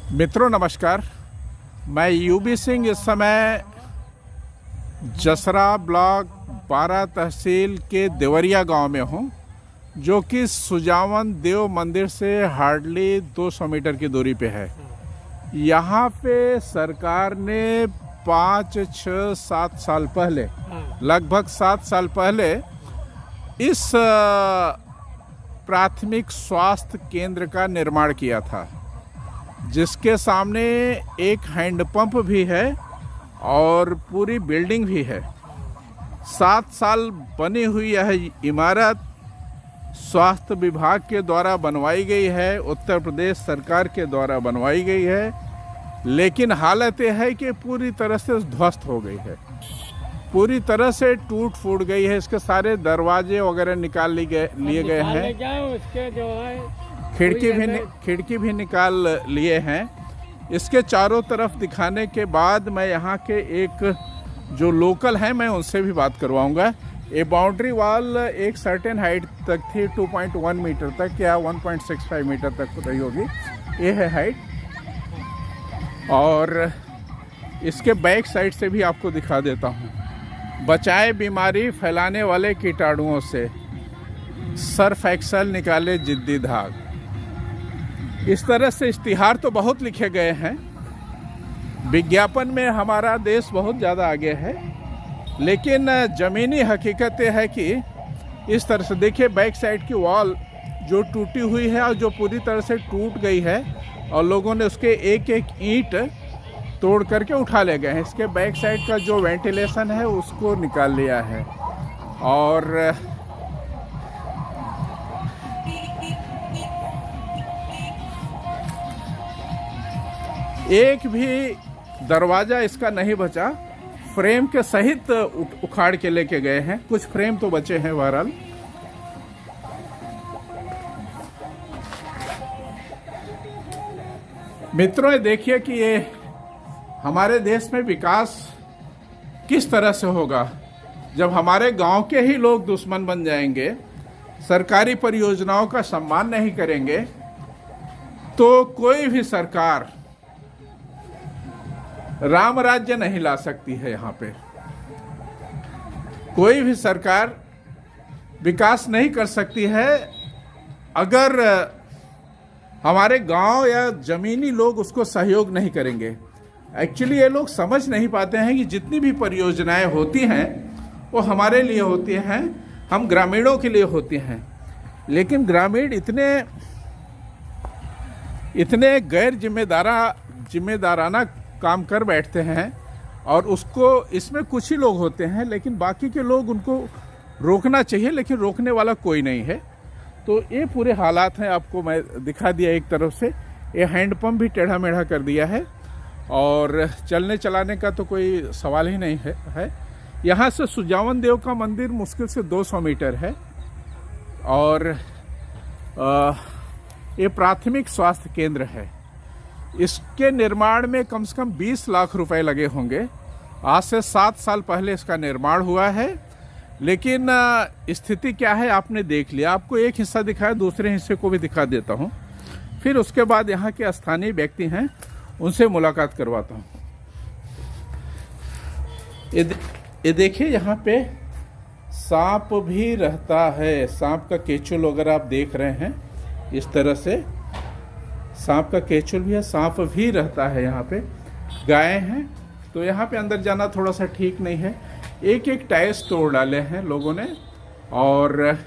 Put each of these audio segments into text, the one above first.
मित्रों नमस्कार। मैं यूबी सिंह इस समय जसरा ब्लॉक 12 तहसील के देवरिया गांव में हूं, जो कि सुजावन देव मंदिर से हार्डली 200 मीटर की दूरी पे है। यहाँ पे सरकार ने 5, 6, 7 साल पहले, लगभग 7 साल पहले इस प्राथमिक स्वास्थ्य केंद्र का निर्माण किया था, जिसके सामने एक हैंडपंप भी है और पूरी बिल्डिंग भी है। 7 साल बनी हुई यह इमारत स्वास्थ्य विभाग के द्वारा बनवाई गई है, उत्तर प्रदेश सरकार के द्वारा बनवाई गई है, लेकिन हालत यह है कि पूरी तरह से ध्वस्त हो गई है, पूरी तरह से टूट फूट गई है। इसके सारे दरवाजे वगैरह निकाल लिए गए हैं, उसके जो है खिड़की भी निकाल लिए हैं। इसके चारों तरफ दिखाने के बाद मैं यहाँ के एक जो लोकल हैं मैं उनसे भी बात करवाऊंगा। ये बाउंड्री वॉल एक सर्टेन हाइट तक थी, 2.1 मीटर तक या 1.65 मीटर तक रही होगी, ये है हाइट। और इसके बैक साइड से भी आपको दिखा देता हूँ। बचाए बीमारी फैलाने वाले कीटाणुओं से, सर्फ एक्सेल निकाले जिद्दी धाग। इस तरह से इश्तिहार तो बहुत लिखे गए हैं, विज्ञापन में हमारा देश बहुत ज़्यादा आगे है, लेकिन ज़मीनी हकीकत यह है कि इस तरह से देखिए, बैक साइड की वॉल जो टूटी हुई है और जो पूरी तरह से टूट गई है, और लोगों ने उसके एक एक ईंट तोड़ करके उठा ले गए हैं। इसके बैक साइड का जो वेंटिलेशन है उसको निकाल लिया है, और एक भी दरवाज़ा इसका नहीं बचा, फ्रेम के सहित उखाड़ के लेके गए हैं। कुछ फ्रेम तो बचे हैं बहरहाल। मित्रों, ये देखिए कि ये हमारे देश में विकास किस तरह से होगा जब हमारे गांव के ही लोग दुश्मन बन जाएंगे, सरकारी परियोजनाओं का सम्मान नहीं करेंगे, तो कोई भी सरकार राम राज्य नहीं ला सकती है। यहाँ पे कोई भी सरकार विकास नहीं कर सकती है अगर हमारे गांव या जमीनी लोग उसको सहयोग नहीं करेंगे। एक्चुअली ये लोग समझ नहीं पाते हैं कि जितनी भी परियोजनाएं होती हैं वो हमारे लिए होती हैं, हम ग्रामीणों के लिए होती हैं, लेकिन ग्रामीण इतने गैर जिम्मेदाराना काम कर बैठते हैं, और उसको इसमें कुछ ही लोग होते हैं, लेकिन बाकी के लोग उनको रोकना चाहिए, लेकिन रोकने वाला कोई नहीं है। तो ये पूरे हालात हैं, आपको मैं दिखा दिया। एक तरफ से ये हैंडपंप भी टेढ़ा मेढ़ा कर दिया है, और चलने चलाने का तो कोई सवाल ही नहीं है। यहाँ से सुजावन देव का मंदिर मुश्किल से 200 मीटर है, और ये प्राथमिक स्वास्थ्य केंद्र है। इसके निर्माण में कम से कम 20 लाख रुपए लगे होंगे। आज से 7 साल पहले इसका निर्माण हुआ है, लेकिन स्थिति क्या है आपने देख लिया। आपको एक हिस्सा दिखाया, दूसरे हिस्से को भी दिखा देता हूँ, फिर उसके बाद यहाँ के स्थानीय व्यक्ति हैं उनसे मुलाकात करवाता हूँ। ये देखिए, यहाँ पे सांप भी रहता है। सांप का केचुल अगर आप देख रहे हैं, इस तरह से सांप का केचुल भी है, सांप भी रहता है यहाँ पे। गाय हैं, तो यहाँ पे अंदर जाना थोड़ा सा ठीक नहीं है। एक एक टाइल्स तोड़ डाले हैं लोगों ने, और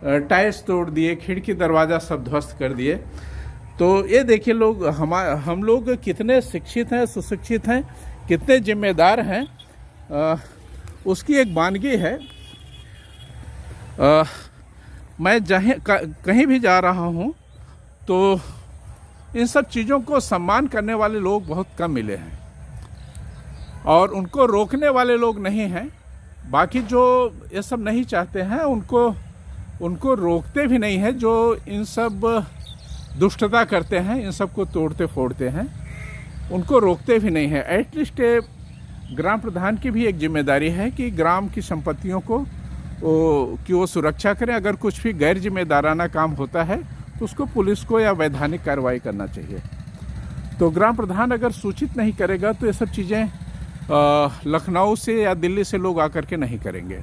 टाइल्स तोड़ दिए, खिड़की दरवाज़ा सब ध्वस्त कर दिए। तो ये देखिए लोग, हम लोग कितने शिक्षित हैं, सुशिक्षित हैं, कितने जिम्मेदार हैं। उसकी एक वानगी है। मैं कहीं भी जा रहा हूँ तो इन सब चीज़ों को सम्मान करने वाले लोग बहुत कम मिले हैं, और उनको रोकने वाले लोग नहीं हैं। बाकी जो ये सब नहीं चाहते हैं उनको रोकते भी नहीं हैं। जो इन सब दुष्टता करते हैं, इन सब को तोड़ते फोड़ते हैं, उनको रोकते भी नहीं हैं। एटलीस्ट ग्राम प्रधान की भी एक जिम्मेदारी है कि ग्राम की संपत्तियों को वो सुरक्षा करें। अगर कुछ भी गैर जिम्मेदाराना काम होता है तो उसको पुलिस को या वैधानिक कार्रवाई करना चाहिए। तो ग्राम प्रधान अगर सूचित नहीं करेगा तो ये सब चीज़ें लखनऊ से या दिल्ली से लोग आकर के नहीं करेंगे।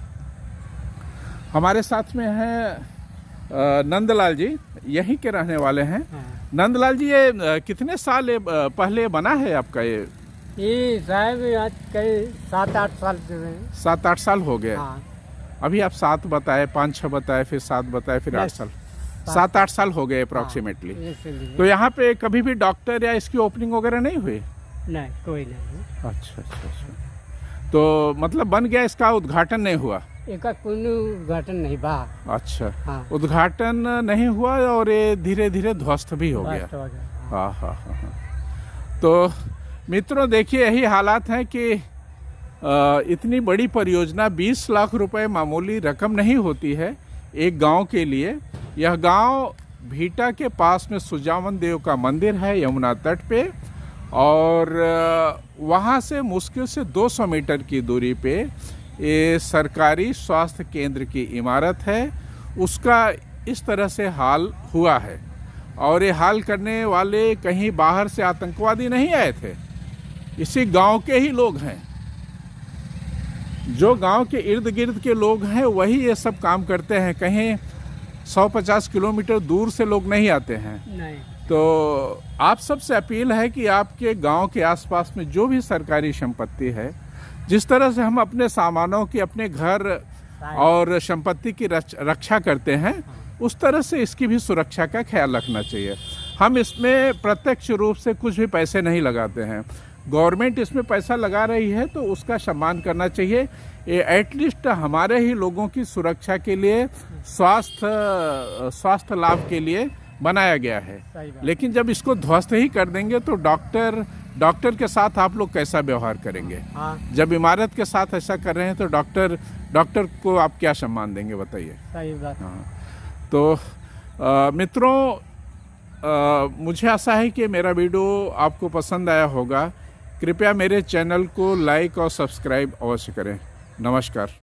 हमारे साथ में हैं नंदलाल जी, यहीं के रहने वाले हैं। नंदलाल जी, ये कितने साल पहले बना है आपका ये साहब आज कई 7-8 साल से हैं। 7-8 साल हो गए। हाँ। अभी आप 7 बताए, 5-6 बताए, फिर 7 बताए, फिर 8 साल, 7-8 साल हो गए अप्रॉक्सीमेटली। तो यहाँ पे कभी भी डॉक्टर या इसकी ओपनिंग वगैरह नहीं हुई? नहीं, कोई नहीं। अच्छा अच्छा अच्छा। तो मतलब बन गया, इसका उद्घाटन नहीं हुआ? एका कोई उद्घाटन नहीं बा। अच्छा। हाँ। उद्घाटन नहीं हुआ और ये धीरे धीरे ध्वस्त भी हो गया। हाँ हाँ हाँ। तो मित्रों देखिए, यही हालात हैं कि इतनी बड़ी परियोजना, 20 लाख रुपए मामूली रकम नहीं होती है एक गांव के लिए। यह गांव भीटा के पास में सुजावन देव का मंदिर है यमुना तट पे, और वहाँ से मुश्किल से 200 मीटर की दूरी पे ये सरकारी स्वास्थ्य केंद्र की इमारत है। उसका इस तरह से हाल हुआ है, और ये हाल करने वाले कहीं बाहर से आतंकवादी नहीं आए थे, इसी गांव के ही लोग हैं। जो गांव के इर्द गिर्द के लोग हैं वही ये सब काम करते हैं, कहीं 100-50 किलोमीटर दूर से लोग नहीं आते हैं। नहीं। तो आप सबसे अपील है कि आपके गांव के आसपास में जो भी सरकारी संपत्ति है, जिस तरह से हम अपने सामानों की, अपने घर और संपत्ति की रक्षा करते हैं, उस तरह से इसकी भी सुरक्षा का ख्याल रखना चाहिए। हम इसमें प्रत्यक्ष रूप से कुछ भी पैसे नहीं लगाते हैं, गवर्नमेंट इसमें पैसा लगा रही है तो उसका सम्मान करना चाहिए। ये एटलीस्ट हमारे ही लोगों की सुरक्षा के लिए, स्वास्थ्य लाभ के लिए बनाया गया है। लेकिन जब इसको ध्वस्त ही कर देंगे तो डॉक्टर के साथ आप लोग कैसा व्यवहार करेंगे? हाँ। जब इमारत के साथ ऐसा कर रहे हैं तो डॉक्टर को आप क्या सम्मान देंगे, बताइए? सही बात। हाँ। तो मित्रों, मुझे आशा है कि मेरा वीडियो आपको पसंद आया होगा। कृपया मेरे चैनल को लाइक और सब्सक्राइब अवश्य करें। नमस्कार।